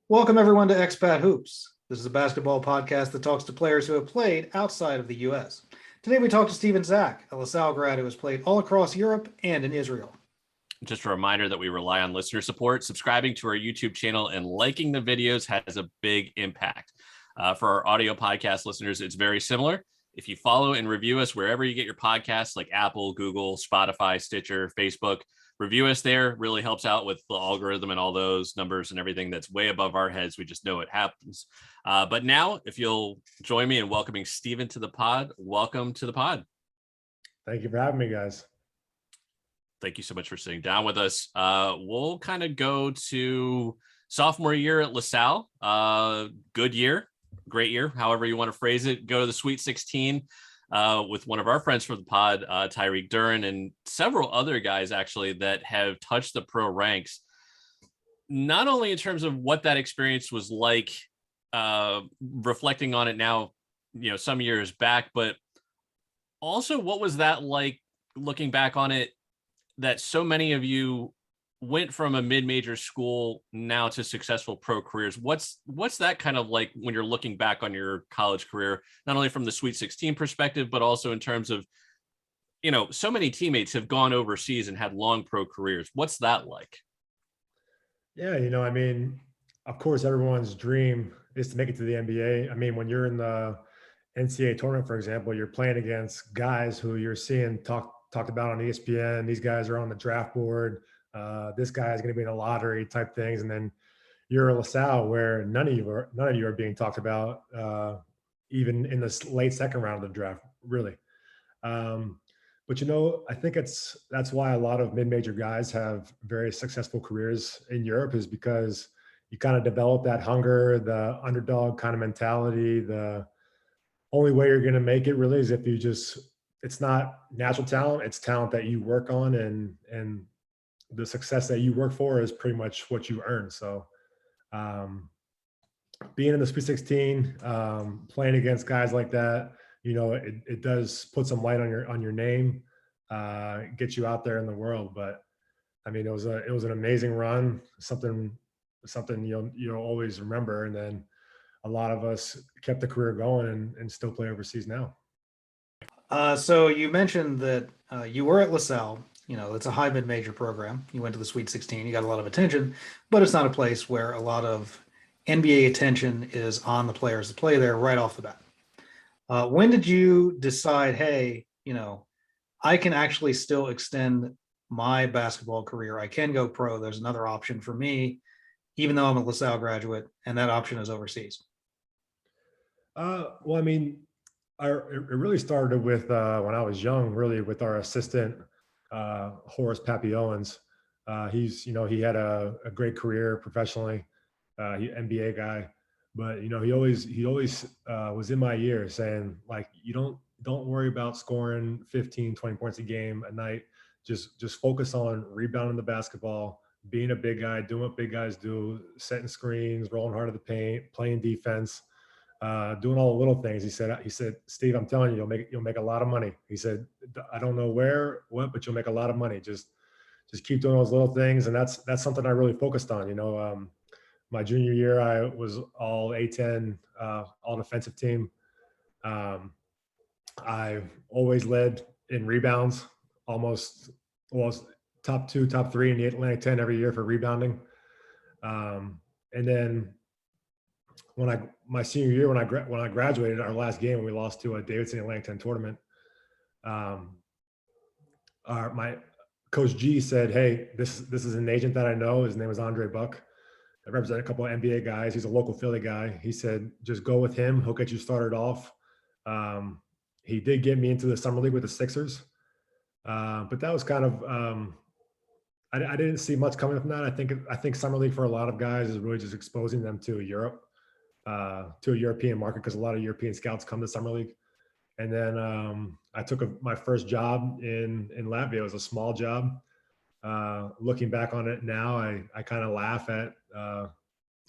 Welcome, everyone, to Expat Hoops. This is a basketball podcast that talks to players who have played outside of the U.S. Today, we talk to Stephen Zack, a LaSalle grad who has played all across Europe and in Israel. Just a reminder that we rely on listener support. Subscribing to our YouTube channel and liking the videos has a big impact. For our audio podcast listeners, it's very similar. If you follow and review us wherever you get your podcasts, like Apple, Google, Spotify, Stitcher, Facebook, review us there. Really helps out with the algorithm and all those numbers and everything that's way above our heads. We just know it happens. But now, if you'll join me in welcoming Stephen to the pod, welcome to the pod. Thank you for having me, guys. Thank you so much for sitting down with us. We'll kind of go to sophomore year at LaSalle. Good year, great year, however you want to phrase it. Go to the Sweet 16 with one of our friends from the pod, Tyreek Duran, and several other guys actually that have touched the pro ranks. Not only in terms of what that experience was like, reflecting on it now, some years back, but also what was that like looking back on it, that so many of you went from a mid-major school now to successful pro careers. What's that kind of like when you're looking back on your college career, not only from the Sweet 16 perspective, but also in terms of, so many teammates have gone overseas and had long pro careers. What's that like? Yeah, of course, everyone's dream is to make it to the NBA. I mean, when you're in the NCAA tournament, for example, you're playing against guys who you're seeing talked about on ESPN. These guys are on the draft board. This guy is going to be in the lottery type things. And then you're a LaSalle where none of you are being talked about, even in the late second round of the draft, really. But I think that's why a lot of mid-major guys have very successful careers in Europe, is because you kind of develop that hunger, the underdog kind of mentality. The only way you're going to make it really is if you it's not natural talent, it's talent that you work on, and the success that you work for is pretty much what you earn. So being in the Sweet 16, playing against guys like that, it does put some light on your name, get you out there in the world. But I mean, it was an amazing run, something you'll always remember. And then a lot of us kept the career going and still play overseas now. So you mentioned that you were at LaSalle. It's a high mid-major program. You went to the Sweet 16. You got a lot of attention, but it's not a place where a lot of NBA attention is on the players that play there right off the bat. When did you decide, hey, I can actually still extend my basketball career. I can go pro. There's another option for me, even though I'm a LaSalle graduate, and that option is overseas? Well, I mean, it really started with when I was young, really, with our assistant, Horace Pappy Owens. He had a great career professionally, NBA guy, but he always was in my ear saying, like, you don't worry about scoring 15, 20 points a game a night. Just focus on rebounding the basketball, being a big guy, doing what big guys do, setting screens, rolling hard to the paint, playing defense. Doing all the little things. He said, Steve, I'm telling you, you'll make a lot of money. He said, I don't know what, but you'll make a lot of money. Just keep doing those little things. And that's something I really focused on. My junior year, I was all A-10, all defensive team. I always led in rebounds, almost top 2, top 3 in the Atlantic 10 every year for rebounding. And then my senior year, when I graduated, our last game, we lost to a Davidson Atlantic 10 tournament. My coach G said, "Hey, this is an agent that I know. His name is Andre Buck. I represent a couple of NBA guys. He's a local Philly guy." He said, "Just go with him. He'll get you started off." He did get me into the summer league with the Sixers, but that was kind of I didn't see much coming from that. I think summer league for a lot of guys is really just exposing them to Europe. To a European market, because a lot of European scouts come to summer league. And then I took my first job in Latvia. It was a small job. Looking back on it now, I kind of laugh at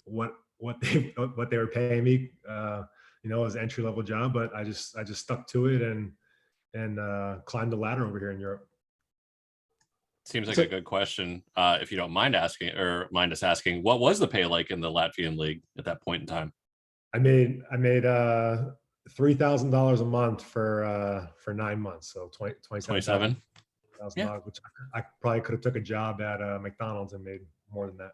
what they were paying me. It was an entry level job, but I just stuck to it and climbed the ladder over here in Europe. Seems like So- a good question. If you don't mind asking, or mind us asking, what was the pay like in the Latvian league at that point in time? I made $3,000 a month for 9 months, so 27,000 27. Yeah. which I probably could have took a job at McDonald's and made more than that.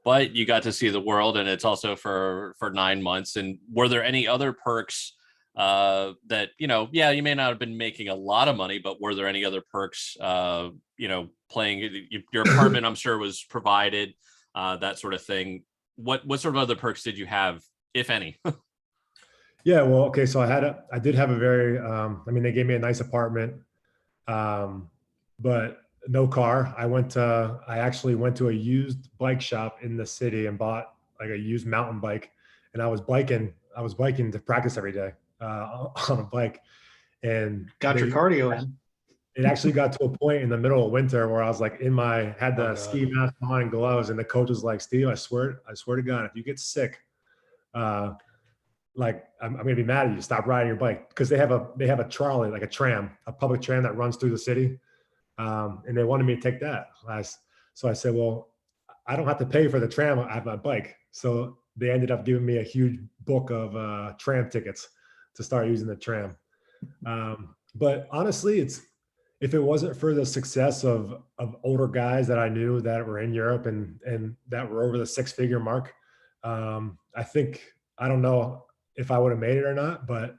But you got to see the world, and it's also for 9 months. And were there any other perks that, yeah, you may not have been making a lot of money, but were there any other perks, playing your apartment, I'm sure, was provided, that sort of thing. What sort of other perks did you have, if any? Yeah, well, okay, so I did have a very, they gave me a nice apartment, but no car. I actually went to a used bike shop in the city and bought like a used mountain bike, and I was biking to practice every day, on a bike, and Got your cardio in. it actually got to a point in the middle of winter where I was like had the ski mask on and gloves, and the coach was like, "Steve, I swear to God, if you get sick, like I'm gonna be mad at you. Stop riding your bike," because they have a trolley, like a public tram that runs through the city, and they wanted me to take that. So I said, "Well, I don't have to pay for the tram. I have my bike." So they ended up giving me a huge book of tram tickets to start using the tram. But honestly, if it wasn't for the success of older guys that I knew that were in Europe and that were over the 6-figure mark, I don't know if I would have made it or not. But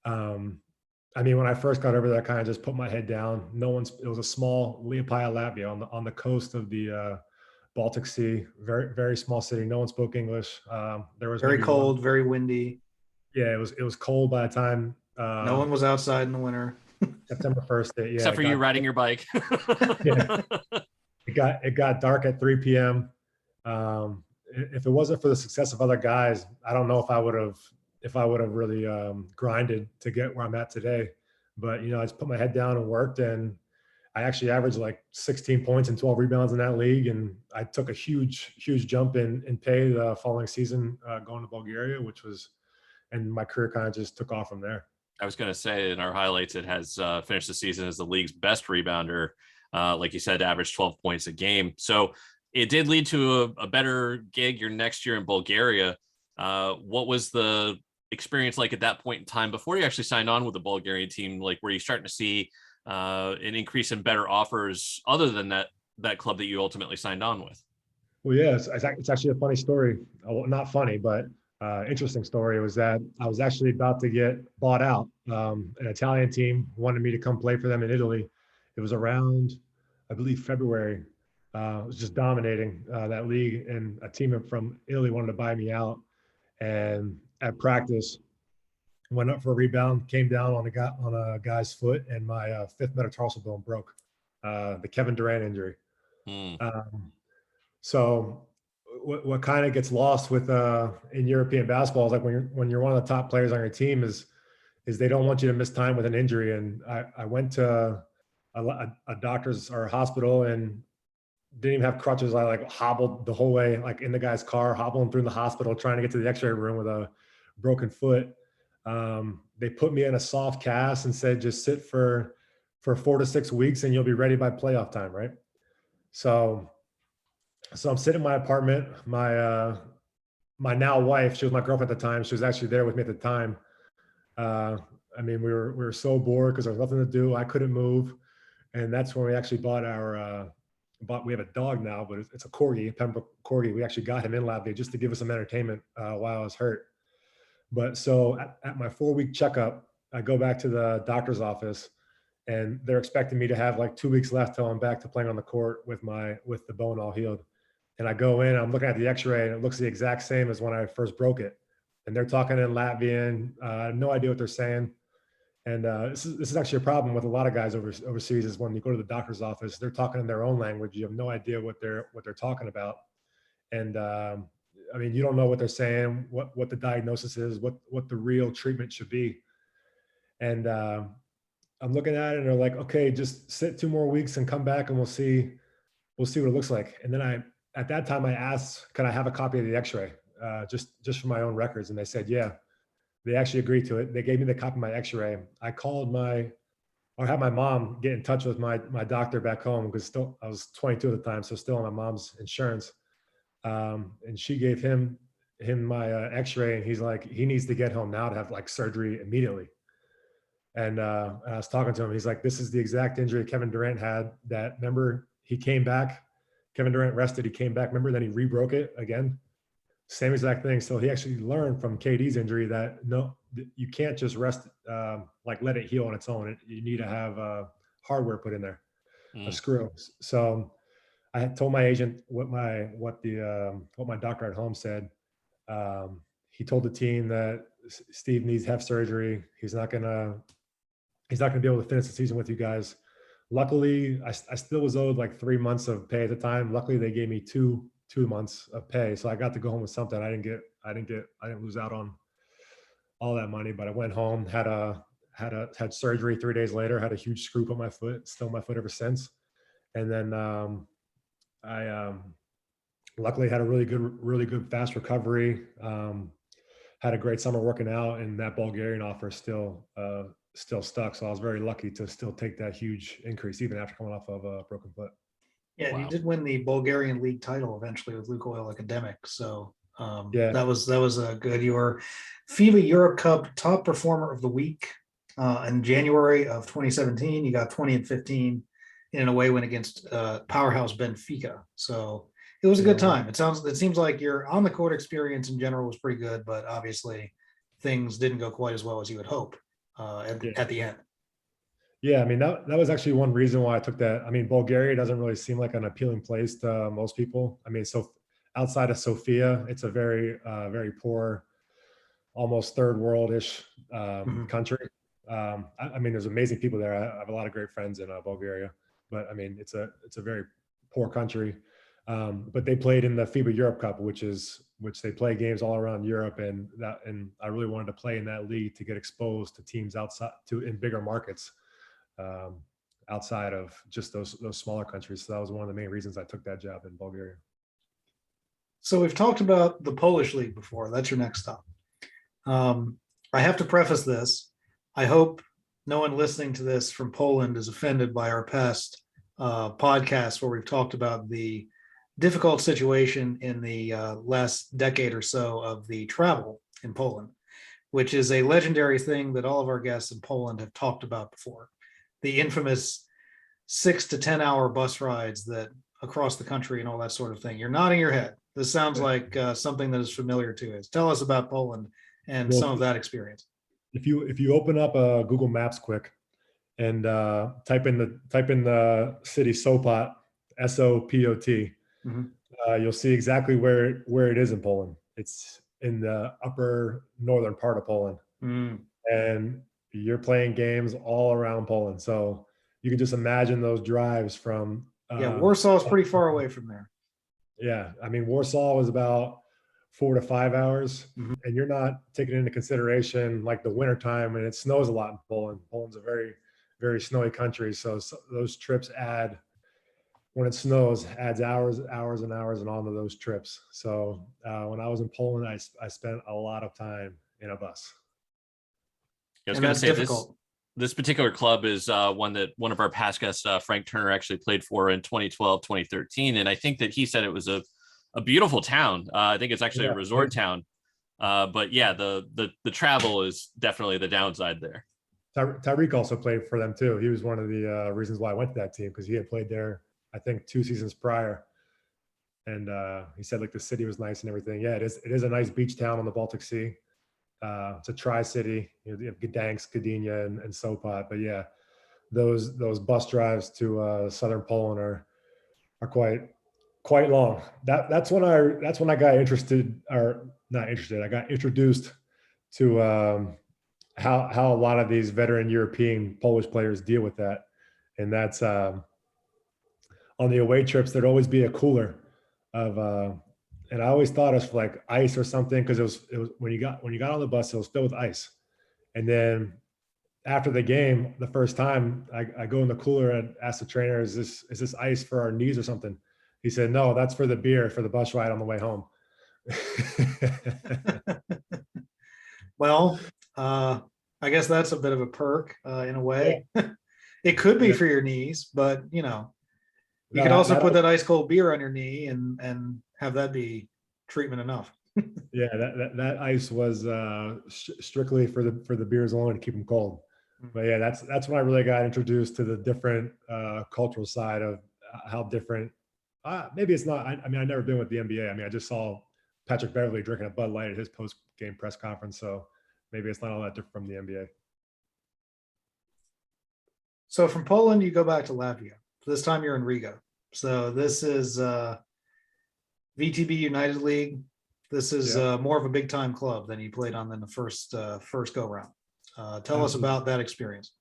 when I first got over there, I kind of just put my head down. It was a small Liepāja, Latvia, on the coast of the Baltic Sea, very, very small city. No one spoke English. There was Very cold, very windy. Yeah, it was cold by the time. No one was outside in the winter. September 1st. Yeah, Except for you riding your bike. Yeah. It got dark at 3 p.m. If it wasn't for the success of other guys, I don't know if I would have really grinded to get where I'm at today. But I just put my head down and worked, and I actually averaged like 16 points and 12 rebounds in that league, and I took a huge jump in pay the following season, going to Bulgaria, and my career kind of just took off from there. I was going to say in our highlights, it has finished the season as the league's best rebounder. Like you said, averaged 12 points a game. So it did lead to a better gig your next year in Bulgaria. What was the experience like at that point in time before you actually signed on with the Bulgarian team? Like, were you starting to see an increase in better offers other than that club that you ultimately signed on with? Well, yeah, it's actually a funny story. Well, not funny, but interesting story was that I was actually about to get bought out. An Italian team wanted me to come play for them in Italy. It was around, I believe, February. It was just dominating that league, and a team from Italy wanted to buy me out. And at practice, went up for a rebound, came down on a guy's foot, and my fifth metatarsal bone broke. The Kevin Durant injury. So what kind of gets lost with in European basketball is like when you're one of the top players on your team is they don't want you to miss time with an injury. And I went to a doctor's or a hospital and didn't even have crutches. I like hobbled the whole way, like in the guy's car, hobbling through the hospital, trying to get to the x-ray room with a broken foot. They put me in a soft cast and said, just sit for 4 to 6 weeks and you'll be ready by playoff time. Right. So I'm sitting in my apartment. My now wife, she was my girlfriend at the time. She was actually there with me at the time. We were so bored because there was nothing to do. I couldn't move, and that's when we actually bought we have a dog now, but it's a corgi, a Pembroke corgi. We actually got him in Latvia just to give us some entertainment while I was hurt. But so at my 4-week checkup, I go back to the doctor's office, and they're expecting me to have like 2 weeks left till I'm back to playing on the court with the bone all healed. And I go in, I'm looking at the x-ray, and it looks the exact same as when I first broke it. And they're talking in Latvian. I have no idea what they're saying. And this is actually a problem with a lot of guys overseas is when you go to the doctor's office, they're talking in their own language. You have no idea what they're talking about. And you don't know what they're saying, what the diagnosis is, what the real treatment should be. And I'm looking at it, and they're like, okay, just sit 2 more weeks and come back, and we'll see what it looks like. And then at that time, I asked, can I have a copy of the x-ray just for my own records? And they said, yeah. They actually agreed to it. They gave me the copy of my x-ray. I called my or have my mom get in touch with my doctor back home, because still I was 22 at the time, so still on my mom's insurance. And she gave him my X-ray, and he's like, he needs to get home now to have like surgery immediately. And I was talking to him. He's like, this is the exact injury Kevin Durant had. That, remember, he came back. Kevin Durant rested. He came back. Remember, then he re-broke it again. Same exact thing. So he actually learned from KD's injury that no, you can't just rest, like let it heal on its own. You need to have hardware put in there, a screw. So I had told my agent what my doctor at home said. He told the team that Steve needs to have surgery. He's not gonna be able to finish the season with you guys. Luckily, I still was owed like 3 months of pay at the time. Luckily, they gave me two months of pay, so I got to go home with something. I didn't lose out on all that money, but I went home, had surgery 3 days later, had a huge screw on my foot, still my foot ever since. And then I luckily had a really good fast recovery. Had a great summer working out, and that Bulgarian offer still stuck. So I was very lucky to still take that huge increase, even after coming off of a broken foot. Yeah, Wow. you did win the Bulgarian league title eventually with Lukoil Academic. So Yeah. that was good. You were FIBA Europe Cup top performer of the week in January of 2017. You got 20 and 15 in an away win against powerhouse Benfica. So it was a good time. It seems like your on the court experience in general was pretty good, but obviously things didn't go quite as well as you would hope at the end. Yeah, I mean, that was actually one reason why I took that. I mean, Bulgaria doesn't really seem like an appealing place to most people. I mean, so outside of Sofia, it's a very very poor, almost third world-ish country. I mean, there's amazing people there. I have a lot of great friends in Bulgaria, but I mean, it's a very poor country. But they played in the FIBA Europe Cup, which they play games all around Europe, and I really wanted to play in that league to get exposed to teams in bigger markets, outside of just those smaller countries. So that was one of the main reasons I took that job in Bulgaria. So we've talked about the Polish league before. That's your next stop. I have to preface this. I hope no one listening to this from Poland is offended by our past podcasts where we've talked about the difficult situation in the last decade or so of the travel in Poland, which is a legendary thing that all of our guests in Poland have talked about before. The infamous 6 to 10 hour bus rides that across the country and all that sort of thing. You're nodding your head. This sounds like something that is familiar to us. Tell us about Poland and some of that experience. If you open up Google Maps quick and type in the city Sopot, Sopot, you'll see exactly where it is in Poland. It's in the upper northern part of Poland, and you're playing games all around Poland. So you can just imagine those drives from. Warsaw is pretty far away from there. Yeah, I mean, Warsaw was about 4 to 5 hours, and you're not taking into consideration like the winter time, and it snows a lot in Poland. Poland's a very, very snowy country, so those trips when it snows, adds hours and hours and onto those trips. So when I was in Poland, I spent a lot of time in a bus. I was going to say this particular club is one that one of our past guests, Frank Turner, actually played for in 2012, 2013. And I think that he said it was a beautiful town. I think it's actually a resort town. But yeah, the travel is definitely the downside there. Tyreek also played for them too. He was one of the reasons why I went to that team, because he had played there, I think, 2 seasons prior. And he said like the city was nice and everything. Yeah, it is a nice beach town on the Baltic Sea. It's a tri-city. You have Gdansk, Gdynia, and Sopot. But yeah, those bus drives to southern Poland are quite long. That's when I got interested, or not interested. I got introduced to how a lot of these veteran European Polish players deal with that, and that's on the away trips. There'd always be a cooler of. And I always thought it was like ice or something, because it was when you got on the bus, it was filled with ice. And then after the game, the first time I go in the cooler and ask the trainer, is this ice for our knees or something? He said, no, that's for the beer for the bus ride on the way home. Well, I guess that's a bit of a perk in a way. It could be Yeah. for your knees, but you know, you No, could also that put that ice cold beer on your knee and have that be treatment enough. yeah, that ice was strictly for the beers only to keep them cold. But yeah, that's when I really got introduced to the different cultural side of how different. Maybe it's not. I mean, I've never been with the NBA. I mean, I just saw Patrick Beverley drinking a Bud Light at his post game press conference. So maybe it's not all that different from the NBA. So from Poland, you go back to Latvia. This time you're in Riga. So this is VTB United League. This is Yeah, more of a big time club than you played on in the first go round. Tell us absolutely. about that experience.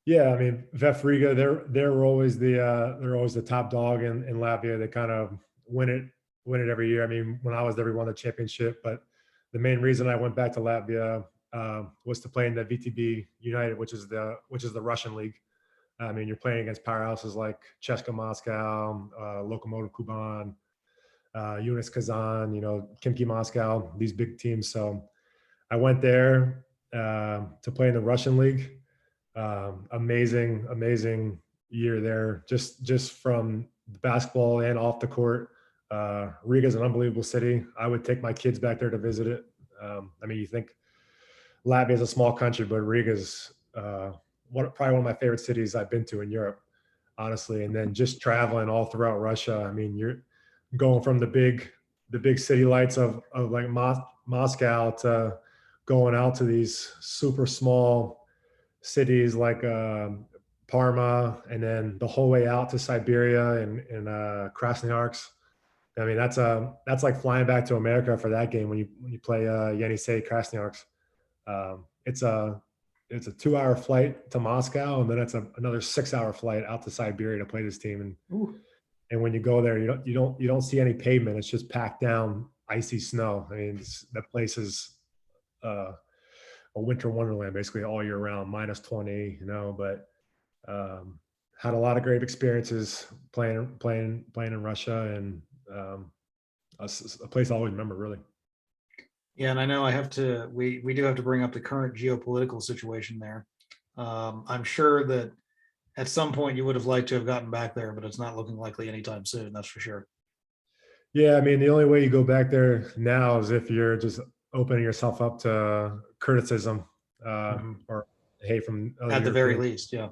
Yeah, I mean, VEF Riga, they're always the top dog in Latvia. They kind of win it every year. I mean, when I was there, we won the championship. But the main reason I went back to Latvia was to play in the VTB United, which is the Russian league. I mean, you're playing against powerhouses like CSKA Moscow, Lokomotiv Kuban, Unis Kazan, Khimki Moscow, these big teams. So I went there to play in the Russian league. Amazing year there. Just from the basketball and off the court. Riga is an unbelievable city. I would take my kids back there to visit it. I mean, you think Latvia is a small country, but Riga is probably one of my favorite cities I've been to in Europe, honestly. And then just traveling all throughout Russia. I mean, you're going from the big city lights of like Moscow to going out to these super small cities like Parma, and then the whole way out to Siberia and Krasnoyarsk. I mean, that's like flying back to America for that game when you play Yenisei Krasnoyarsk. It's a 2-hour flight to Moscow, and then it's another 6-hour flight out to Siberia to play this team. And when you go there, you don't see any pavement. It's just packed down icy snow. I mean, that place is a winter wonderland basically all year round, minus 20. But had a lot of great experiences playing in Russia, and a place I always remember, really. Yeah, and I know we do have to bring up the current geopolitical situation there. I'm sure that at some point you would have liked to have gotten back there, but it's not looking likely anytime soon, that's for sure. Yeah, I mean, the only way you go back there now is if you're just opening yourself up to criticism or hate from other At the very European. least, yeah.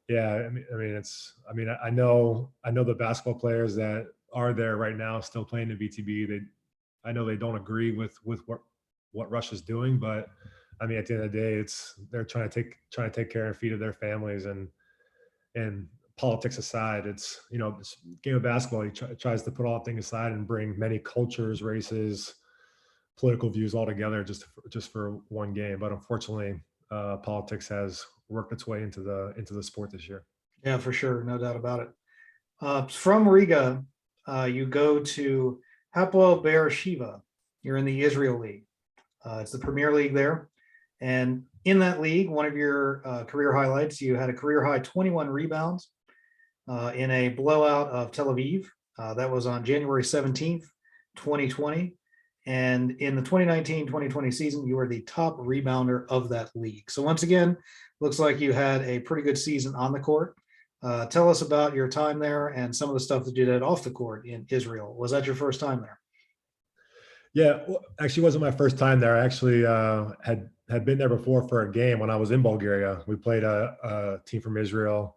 Yeah, I know the basketball players that are there right now still playing in VTB. I know they don't agree with what Russia's doing, but I mean, at the end of the day, they're trying to take care and feed of their families, and politics aside, it's this game of basketball. He tries to put all things aside and bring many cultures, races, political views all together just for one game. But unfortunately, politics has worked its way into the sport this year. Yeah, for sure, no doubt about it. From Riga, you go to Hapoel Beersheva. You're in the Israel League. It's the Premier League there, and in that league, one of your career highlights, you had a career high 21 rebounds in a blowout of Tel Aviv. That was on January 17th, 2020. And in the 2019-2020 season, you were the top rebounder of that league. So once again, looks like you had a pretty good season on the court. Tell us about your time there and some of the stuff that you did off the court in Israel. Was that your first time there? Yeah, well, actually, it wasn't my first time there. I actually had been there before for a game when I was in Bulgaria. We played a team from Israel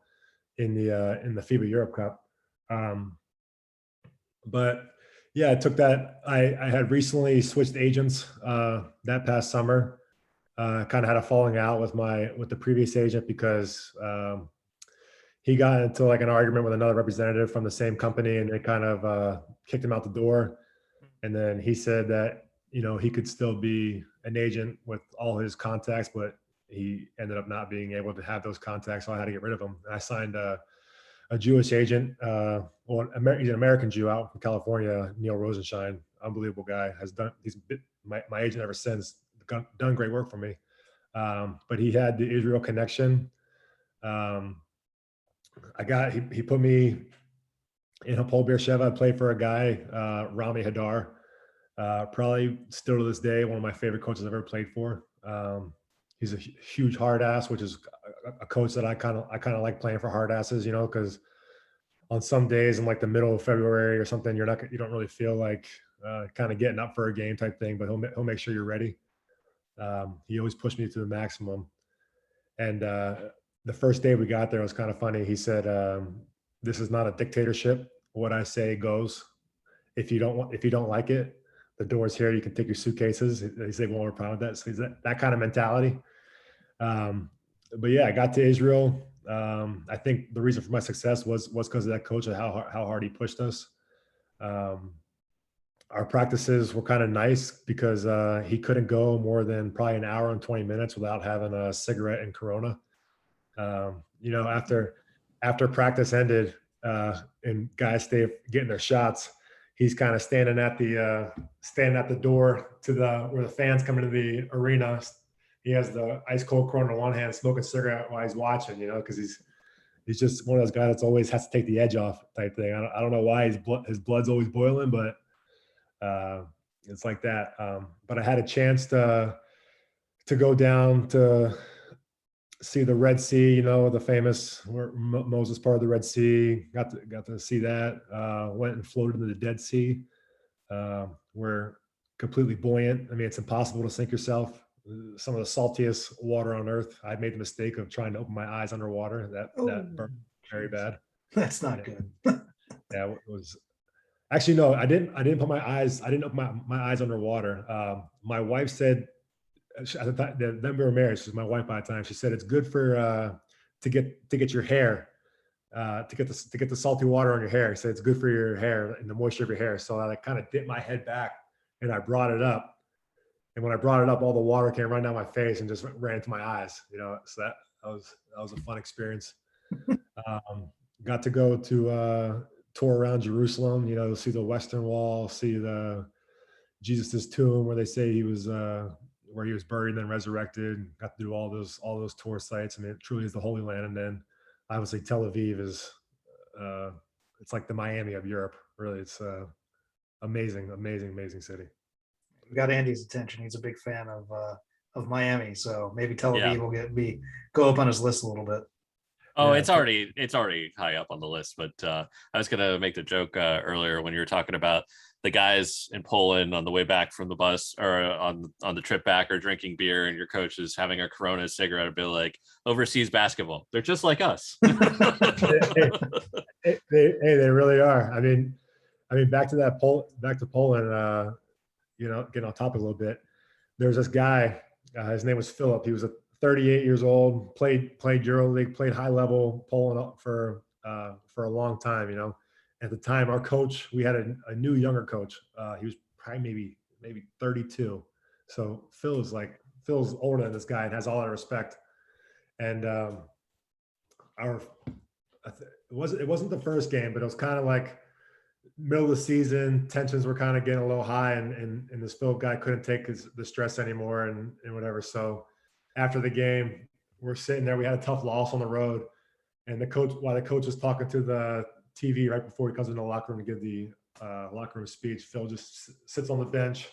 in the FIBA Europe Cup. But yeah, I took that. I had recently switched agents that past summer. Kind of had a falling out with the previous agent because he got into like an argument with another representative from the same company, and they kind of kicked him out the door. And then he said that he could still be an agent with all his contacts, but he ended up not being able to have those contacts, so I had to get rid of him. And I signed a Jewish agent, he's an American Jew out from California, Neil Rosenshine, unbelievable guy. He's been my agent ever since, done great work for me. But he had the Israel connection. He put me in Hapoel Beersheva. I played for a guy, Rami Hadar, probably still to this day, one of my favorite coaches I've ever played for. He's a huge hard ass, which is a coach that I kind of like playing for hard asses, you know, because on some days in like the middle of February or something, you don't really feel like kind of getting up for a game type thing, but he'll make sure you're ready. He always pushed me to the maximum. And the first day we got there, it was kind of funny. He said, "This is not a dictatorship. What I say goes. If you don't like it, the door's here. You can take your suitcases." He said, "Well, we're proud of that." So he's that kind of mentality. But yeah, I got to Israel. I think the reason for my success was because of that coach and how hard he pushed us. Our practices were kind of nice because he couldn't go more than probably an hour and 20 minutes without having a cigarette and Corona. You know, after practice ended and guys stay getting their shots, he's kind of standing at the door to where the fans come into the arena. He has the ice cold Corona in one hand, smoking a cigarette while he's watching, you know, because he's just one of those guys that's always has to take the edge off type thing. I don't know why his blood's always boiling, but it's like that. But I had a chance to go down to see the Red Sea, you know, the famous where Moses part of the Red Sea. Got to see that. Went and floated into the Dead Sea. We're completely buoyant. I mean, it's impossible to sink yourself. Some of the saltiest water on earth. I made the mistake of trying to open my eyes underwater. That burned very bad. That's not good. Yeah, it was. Actually, no, I didn't put my eyes. I didn't open my eyes underwater. My wife said, then we were married. She was my wife by the time. She said it's good for to get your hair, to get the salty water on your hair. She said it's good for your hair and the moisture of your hair. So I kind of dipped my head back and I brought it up. And when I brought it up, all the water came right down my face and just ran into my eyes. You know, so that was a fun experience. Got to go to tour around Jerusalem. You know, see the Western Wall, see the Jesus's tomb where they say he was where he was buried and then resurrected. Got to do all those tour sites. I mean, it truly is the Holy Land. And then obviously Tel Aviv is it's like the Miami of Europe. Really, it's amazing city. We got Andy's attention. He's a big fan of Miami, so maybe Tel Aviv will go up on his list a little bit. Oh, yeah, it's already high up on the list. But I was gonna make the joke earlier when you were talking about the guys in Poland on the way back from the bus or on the trip back are drinking beer, and your coach is having a Corona cigarette. I'd be like, overseas basketball, they're just like us. They really are. I mean, back to Poland. You know, getting on top of a little bit. There's this guy. His name was Philip. He was 38 years old. Played EuroLeague. Played high level Poland for a long time. You know, at the time, our coach, we had a new younger coach. He was probably maybe 32. So Phil's older than this guy and has all our respect. And it wasn't the first game, but it was kind of like middle of the season, tensions were kind of getting a little high, and this Phil guy couldn't take the stress anymore and whatever. So after the game, we're sitting there. We had a tough loss on the road, and while the coach was talking to the TV right before he comes into the locker room to give the locker room speech, Phil just sits on the bench,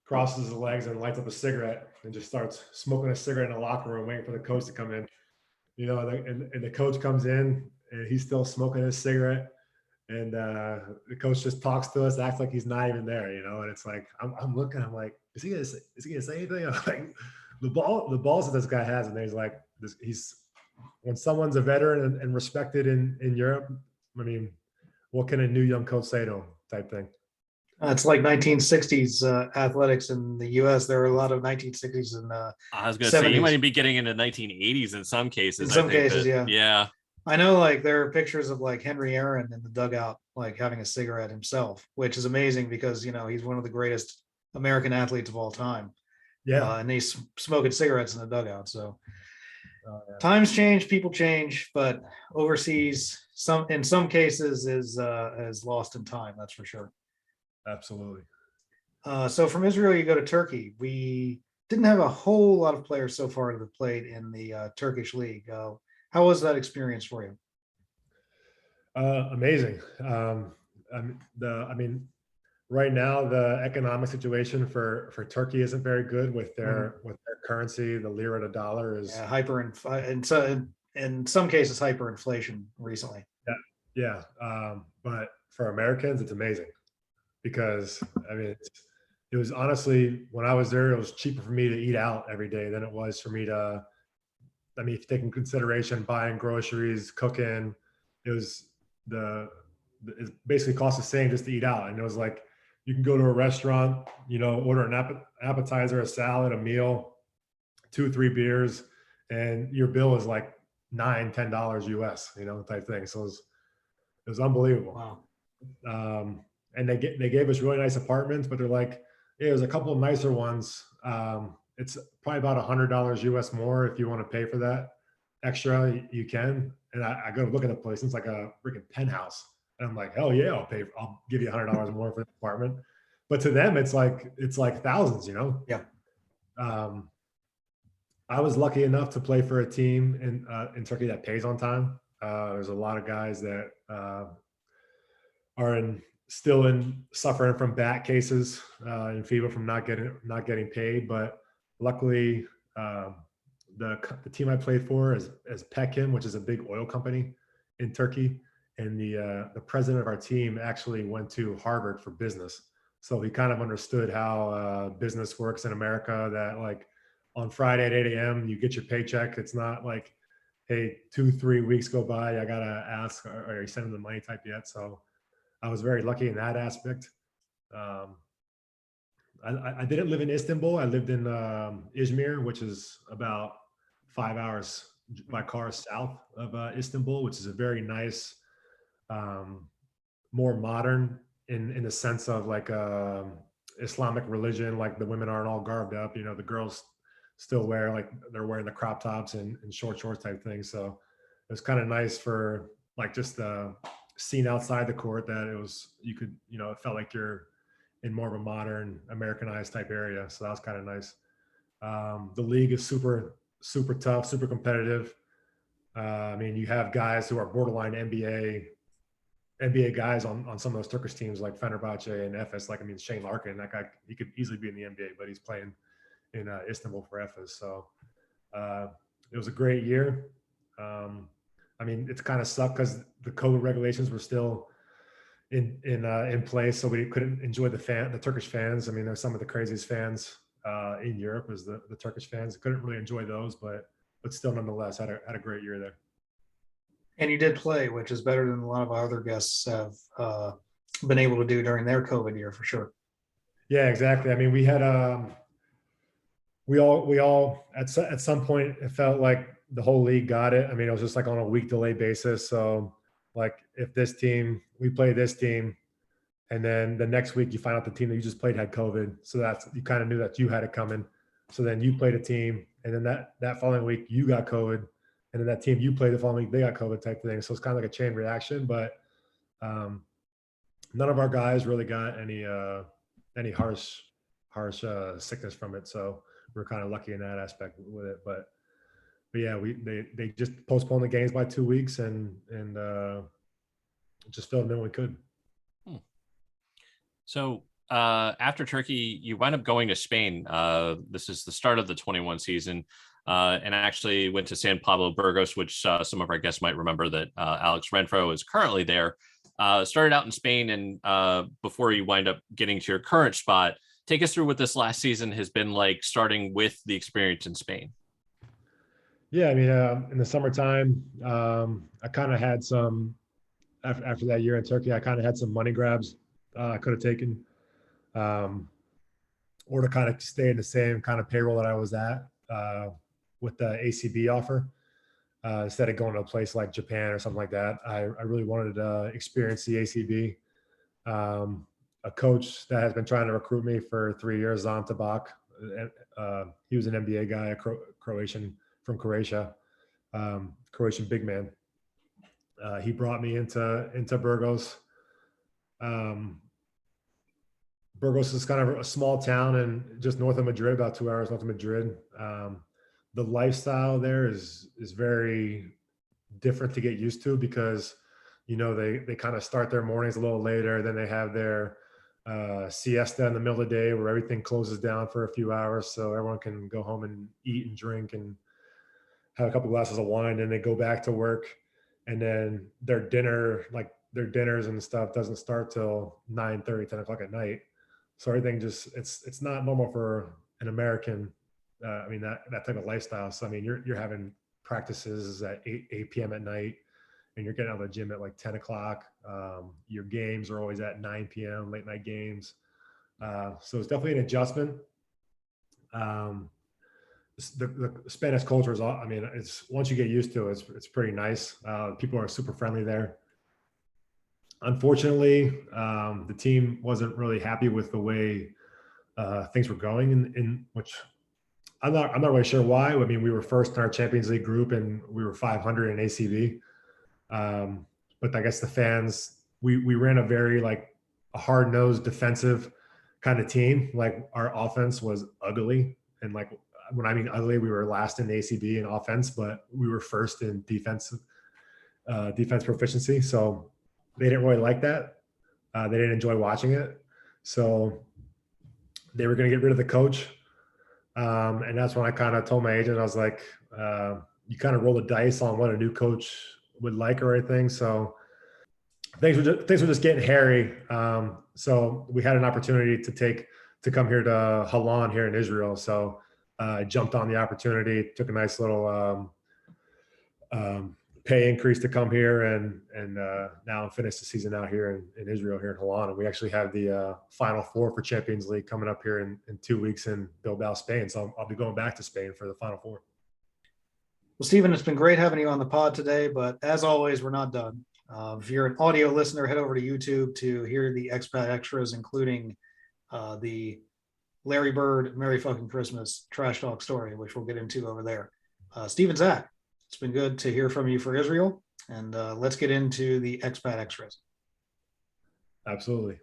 crosses his legs, and lights up a cigarette and just starts smoking a cigarette in the locker room, waiting for the coach to come in. You know, and the coach comes in, and he's still smoking his cigarette. And the coach just talks to us, acts like he's not even there, you know. And it's like I'm looking, I'm like, is he gonna say anything? I'm like, the balls that this guy has, and he's like, he's when someone's a veteran and respected in Europe. I mean, what can a new young coach say to him? Type thing. It's like 1960s athletics in the U.S. There were a lot of 1960s and I was going to say you might be getting into 1980s in some cases. Yeah. I know, like, there are pictures of like Henry Aaron in the dugout, like having a cigarette himself, which is amazing because, you know, he's one of the greatest American athletes of all time. Yeah. And he's smoking cigarettes in the dugout. So times change, people change, but overseas, in some cases is lost in time. That's for sure. Absolutely. So from Israel, you go to Turkey. We didn't have a whole lot of players so far that have played in the Turkish league. How was that experience for you? Amazing. Right now the economic situation for Turkey isn't very good with their currency, the lira to dollar is. Yeah, and so in some cases hyperinflation recently. Yeah. But for Americans, it's amazing because I mean, it was honestly, when I was there, it was cheaper for me to eat out every day than it was for me to, I mean, if you take in consideration buying groceries, cooking, it was it basically cost the same just to eat out. And it was like, you can go to a restaurant, order an appetizer, a salad, a meal, 2-3 beers, and your bill is like $9-10 US, type thing. So it was unbelievable. Wow. And they gave us really nice apartments, but they're like, yeah, there's a couple of nicer ones. It's probably about $100 US more if you want to pay for that extra, you can. And I go to look at the place, and it's like a freaking penthouse. And I'm like, hell yeah, I'll give you $100 more for the apartment. But to them, it's like thousands, Yeah. I was lucky enough to play for a team in Turkey that pays on time. There's a lot of guys that are suffering from back cases in FIBA from not getting paid. But luckily, the team I played for is Pekin, which is a big oil company in Turkey, and the president of our team actually went to Harvard for business, so he kind of understood how business works in America. That like on Friday at 8 a.m. you get your paycheck. It's not like, hey, 2-3 weeks go by, I gotta ask, are you sending the money type yet? So I was very lucky in that aspect. I didn't live in Istanbul. I lived in Izmir, which is about 5 hours by car south of Istanbul, which is a very nice, more modern in the sense of like Islamic religion. Like the women aren't all garbed up. The girls still wear, like they're wearing the crop tops and short shorts type thing. So it was kind of nice for like just the scene outside the court, that it felt like you're in more of a modern Americanized type area. So that was kind of nice. The league is super, super tough, super competitive. I mean, you have guys who are borderline NBA guys on some of those Turkish teams like Fenerbahce and Efes. Like, I mean, Shane Larkin, that guy, he could easily be in the NBA, but he's playing in Istanbul for Efes. So it was a great year. I mean, it's kind of sucked because the COVID regulations were still in place, so we couldn't enjoy the Turkish fans. I mean, there's some of the craziest fans in Europe is the Turkish fans. Couldn't really enjoy those, but still, nonetheless, had a great year there. And you did play, which is better than a lot of our other guests have been able to do during their COVID year, for sure. Yeah, exactly. I mean, we had we all at some point it felt like the whole league got it. I mean, it was just like on a week delay basis. So like if we play this team, and then the next week you find out the team that you just played had COVID. So you kind of knew that you had it coming. So then you played a team, and then that following week you got COVID, and then that team you played the following week, they got COVID type thing. So it's kind of like a chain reaction, but none of our guys really got any harsh sickness from it. So we're kind of lucky in that aspect with it. But yeah, they just postponed the games by 2 weeks and just filled them in when we could. So after Turkey, you wind up going to Spain. This is the start of the 21 season, and actually went to San Pablo Burgos, which some of our guests might remember that Alex Renfro is currently there. Started out in Spain, and before you wind up getting to your current spot, take us through what this last season has been like, starting with the experience in Spain. Yeah, I mean, in the summertime, I kind of had some, after that year in Turkey, I kind of had some money grabs I could have taken, or to kind of stay in the same kind of payroll that I was at with the ACB offer. Instead of going to a place like Japan or something like that, I really wanted to experience the ACB. A coach that has been trying to recruit me for 3 years, Zan Tabak, he was an NBA guy, Croatian from Croatia, Croatian big man. He brought me into Burgos. Burgos is kind of a small town and just north of Madrid, about 2 hours north of Madrid. The lifestyle there is very different to get used to because, they kind of start their mornings a little later. Then they have their siesta in the middle of the day where everything closes down for a few hours so everyone can go home and eat and drink and have a couple glasses of wine, and they go back to work. And then their dinners and stuff doesn't start till 9:30, 10 o'clock at night. So everything just, it's not normal for an American. That type of lifestyle. So, I mean, you're having practices at 8 p.m. at night, and you're getting out of the gym at like 10 o'clock. Your games are always at 9 p.m., late night games. So it's definitely an adjustment. The Spanish culture is, it's, once you get used to it, it's pretty nice. People are super friendly there. Unfortunately, the team wasn't really happy with the way things were going, in which I'm not really sure why. I mean, we were first in our Champions League group and we were 500 in ACB. But I guess the fans, we ran a very a hard-nosed defensive kind of team. Like, our offense was ugly, and when I mean ugly, we were last in the ACB in offense, but we were first in defense proficiency. So they didn't really like that. They didn't enjoy watching it. So they were going to get rid of the coach. And that's when I kind of told my agent, I was like, you kind of roll the dice on what a new coach would like or anything. So things were just getting hairy. So we had an opportunity to come here to Halan here in Israel. So I jumped on the opportunity, took a nice little pay increase to come here, and now I'm finished the season out here in Israel, here in Halan. And we actually have the Final Four for Champions League coming up here in 2 weeks in Bilbao, Spain. So I'll be going back to Spain for the Final Four. Well, Stephen, it's been great having you on the pod today, but as always, we're not done. If you're an audio listener, head over to YouTube to hear the Expat extras, including the Larry Bird Merry Fucking Christmas trash talk story, which we'll get into over there. Stephen Zack, it's been good to hear from you for Israel, and let's get into the Expat extras. Absolutely.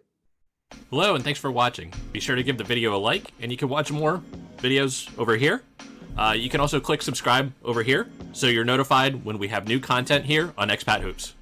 Hello, and thanks for watching. Be sure to give the video a like, and you can watch more videos over here. You can also click subscribe over here so you're notified when we have new content here on Expat Hoops.